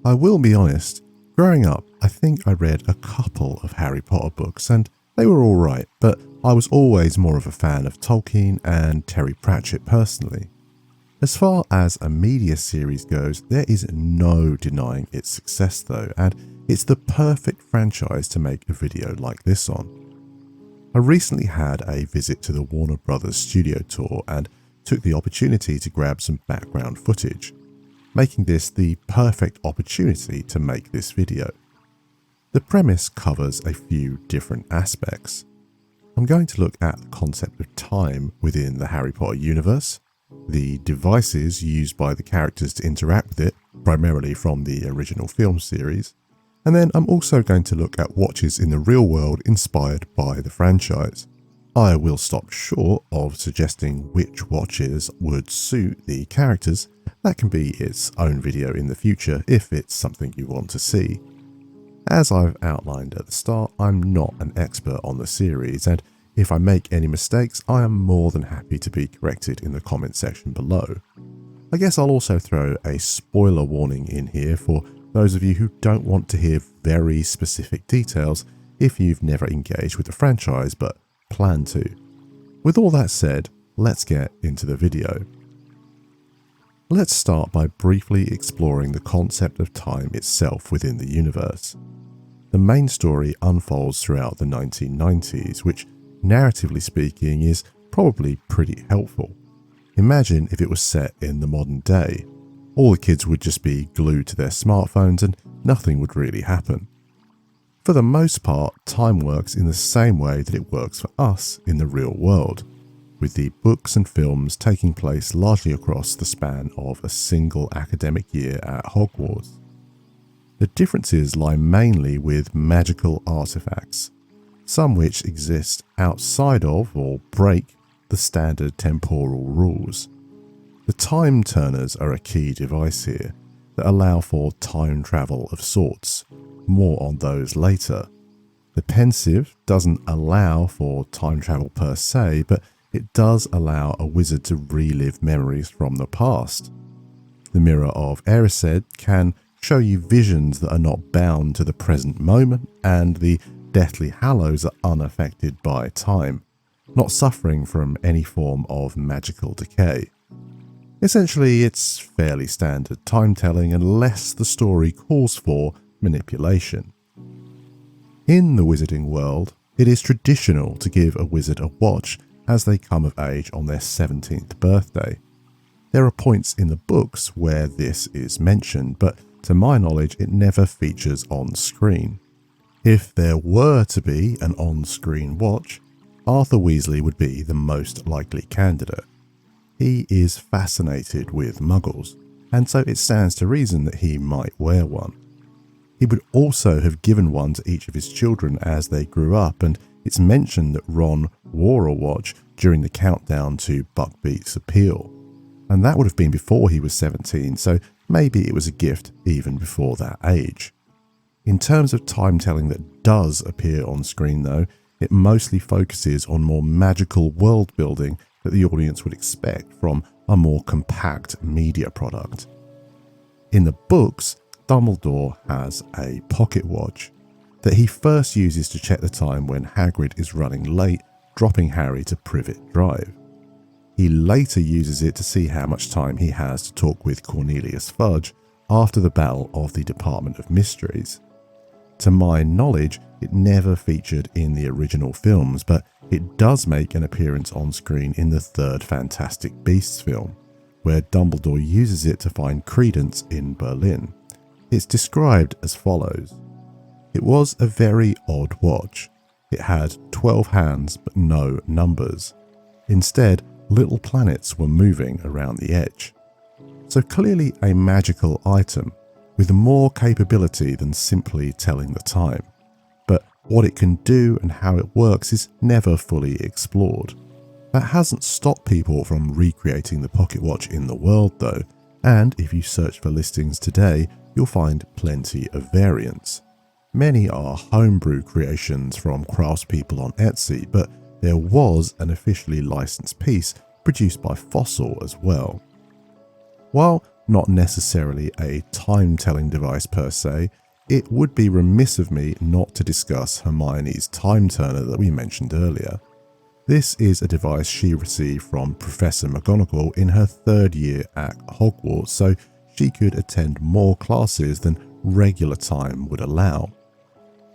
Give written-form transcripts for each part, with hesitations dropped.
I will be honest, growing up, I think I read a couple of Harry Potter books and they were alright, but I was always more of a fan of Tolkien and Terry Pratchett personally. As far as a media series goes, there is no denying its success though, and it's the perfect franchise to make a video like this on. I recently had a visit to the Warner Brothers studio tour and took the opportunity to grab some background footage, making this the perfect opportunity to make this video. The premise covers a few different aspects. I'm going to look at the concept of time within the Harry Potter universe, the devices used by the characters to interact with it, primarily from the original film series, and then I'm also going to look at watches in the real world inspired by the franchise. I will stop short of suggesting which watches would suit the characters. That can be its own video in the future if it's something you want to see. As I've outlined at the start, I'm not an expert on the series, and if I make any mistakes, I am more than happy to be corrected in the comment section below. I guess I'll also throw a spoiler warning in here for those of you who don't want to hear very specific details if you've never engaged with the franchise but plan to. With all that said, let's get into the video. Let's start by briefly exploring the concept of time itself within the universe. The main story unfolds throughout the 1990s, which, narratively speaking, is probably pretty helpful. Imagine if it was set in the modern day. All the kids would just be glued to their smartphones and nothing would really happen. For the most part, time works in the same way that it works for us in the real world, with the books and films taking place largely across the span of a single academic year at Hogwarts. The differences lie mainly with magical artifacts, some which exist outside of or break the standard temporal rules. The time turners are a key device here that allow for time travel of sorts. More on those later. The pensieve doesn't allow for time travel per se, but it does allow a wizard to relive memories from the past. The Mirror of Erised can show you visions that are not bound to the present moment, and the Deathly Hallows are unaffected by time, not suffering from any form of magical decay. Essentially, it's fairly standard time telling unless the story calls for manipulation. In the wizarding world, it is traditional to give a wizard a watch as they come of age on their 17th birthday. There are points in the books where this is mentioned, but to my knowledge it never features on screen. If there were to be an on-screen watch, Arthur Weasley would be the most likely candidate. He is fascinated with muggles, and so it stands to reason that he might wear one. He would also have given one to each of his children as they grew up, and it's mentioned that Ron wore a watch during the countdown to Buckbeak's appeal. And that would have been before he was 17, so maybe it was a gift even before that age. In terms of time telling that does appear on screen though, it mostly focuses on more magical world building that the audience would expect from a more compact media product. In the books, Dumbledore has a pocket watch that he first uses to check the time when Hagrid is running late, dropping Harry to Privet Drive. He later uses it to see how much time he has to talk with Cornelius Fudge after the Battle of the Department of Mysteries. To my knowledge, it never featured in the original films, but it does make an appearance on screen in the third Fantastic Beasts film, where Dumbledore uses it to find Credence in Berlin. It's described as follows. It was a very odd watch. It had 12 hands but no numbers. Instead, little planets were moving around the edge. So clearly a magical item with more capability than simply telling the time. But what it can do and how it works is never fully explored. That hasn't stopped people from recreating the pocket watch in the world though, and if you search for listings today, you'll find plenty of variants. Many are homebrew creations from craftspeople on Etsy, but there was an officially licensed piece produced by Fossil as well. While not necessarily a time-telling device per se, it would be remiss of me not to discuss Hermione's time turner that we mentioned earlier. This is a device she received from Professor McGonagall in her 3rd year at Hogwarts, so she could attend more classes than regular time would allow.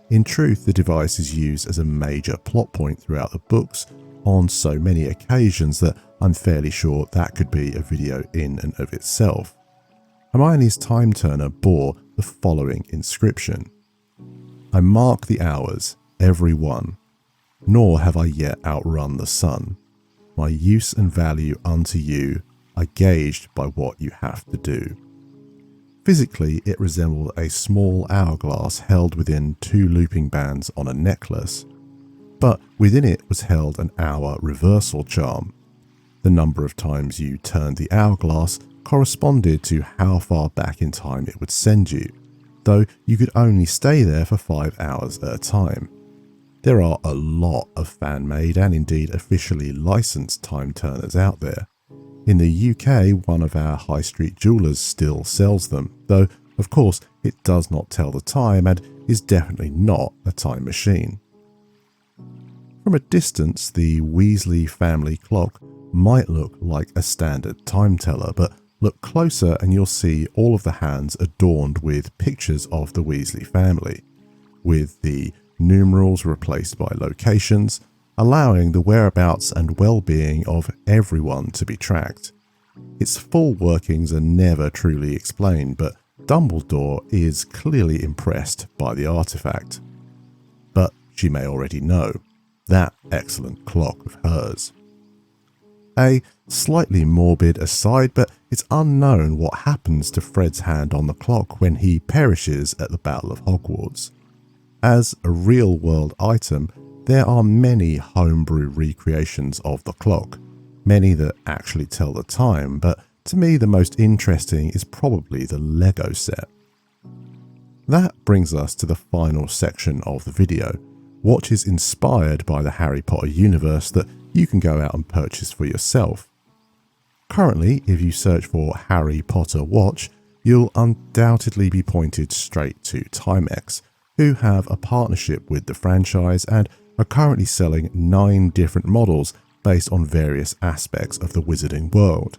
In truth, the device is used as a major plot point throughout the books on so many occasions that I'm fairly sure that could be a video in and of itself. Hermione's time turner bore the following inscription: "I mark the hours, every one, nor have I yet outrun the sun. My use and value unto you are gauged by what you have to do." Physically, it resembled a small hourglass held within 2 looping bands on a necklace, but within it was held an hour reversal charm. The number of times you turned the hourglass corresponded to how far back in time it would send you, though you could only stay there for 5 hours at a time. There are a lot of fan-made and indeed officially licensed time turners out there. In the UK, one of our high street jewellers still sells them, though of course it does not tell the time and is definitely not a time machine. From a distance, the Weasley family clock might look like a standard time teller, but look closer and you'll see all of the hands adorned with pictures of the Weasley family, with the numerals replaced by locations, allowing the whereabouts and well-being of everyone to be tracked. Its full workings are never truly explained, but Dumbledore is clearly impressed by the artifact. But she may already know that excellent clock of hers. A slightly morbid aside, but it's unknown what happens to Fred's hand on the clock when he perishes at the Battle of Hogwarts. As a real-world item, there are many homebrew recreations of the clock, many that actually tell the time, but to me the most interesting is probably the Lego set. That brings us to the final section of the video, watches inspired by the Harry Potter universe that you can go out and purchase for yourself. Currently, if you search for Harry Potter watch, you'll undoubtedly be pointed straight to Timex, who have a partnership with the franchise and are currently selling 9 different models based on various aspects of the wizarding world.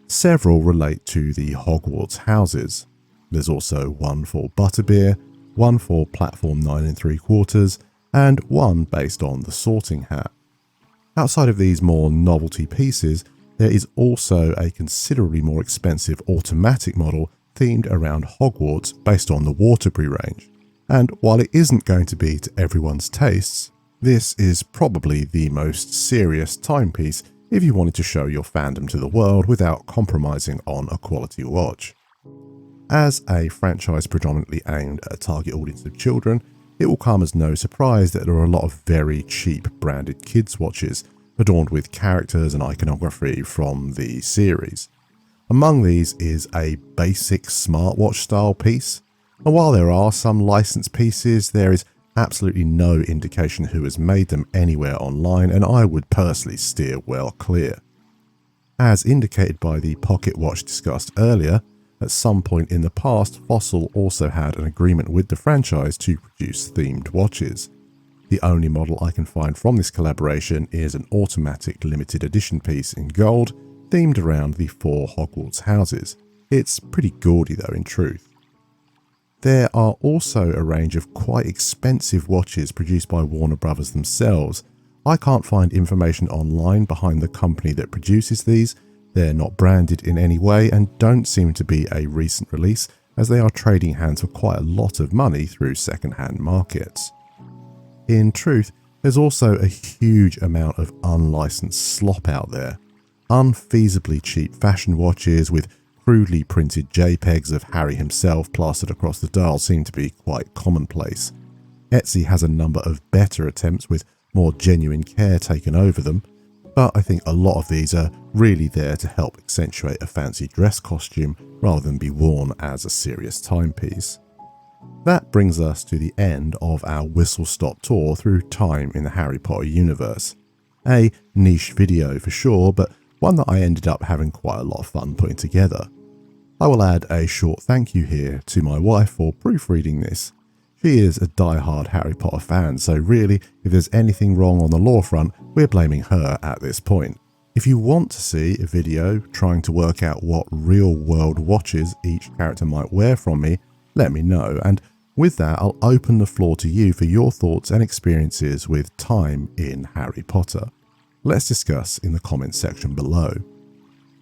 Several relate to the Hogwarts houses. There's also one for Butterbeer, one for Platform 9 3/4, and one based on the Sorting Hat. Outside of these more novelty pieces, there is also a considerably more expensive automatic model themed around Hogwarts based on the Waterbury range. And while it isn't going to be to everyone's tastes, this is probably the most serious timepiece if you wanted to show your fandom to the world without compromising on a quality watch. As a franchise predominantly aimed at a target audience of children, it will come as no surprise that there are a lot of very cheap branded kids watches adorned with characters and iconography from the series. Among these is a basic smartwatch style piece, and while there are some licensed pieces, there is absolutely no indication who has made them anywhere online, and I would personally steer well clear. As indicated by the pocket watch discussed earlier, at some point in the past, Fossil also had an agreement with the franchise to produce themed watches. The only model I can find from this collaboration is an automatic limited edition piece in gold, themed around the 4 Hogwarts houses. It's pretty gaudy though in truth. There are also a range of quite expensive watches produced by Warner Brothers themselves. I can't find information online behind the company that produces these. They're not branded in any way and don't seem to be a recent release, as they are trading hands for quite a lot of money through second-hand markets. In truth, there's also a huge amount of unlicensed slop out there. Unfeasibly cheap fashion watches with crudely printed JPEGs of Harry himself plastered across the dial seem to be quite commonplace. Etsy has a number of better attempts with more genuine care taken over them, but I think a lot of these are really there to help accentuate a fancy dress costume rather than be worn as a serious timepiece. That brings us to the end of our whistle-stop tour through time in the Harry Potter universe. A niche video for sure, but one that I ended up having quite a lot of fun putting together. I will add a short thank you here to my wife for proofreading this. She is a die-hard Harry Potter fan, so really, if there's anything wrong on the lore front, we're blaming her at this point. If you want to see a video trying to work out what real-world watches each character might wear from me, let me know, and with that I'll open the floor to you for your thoughts and experiences with time in Harry Potter. Let's discuss in the comments section below.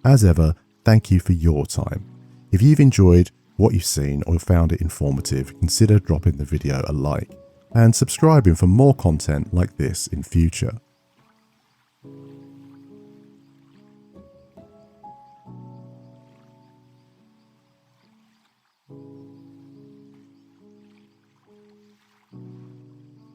As ever, thank you for your time. If you've enjoyed what you've seen or found it informative, consider dropping the video a like and subscribing for more content like this in future.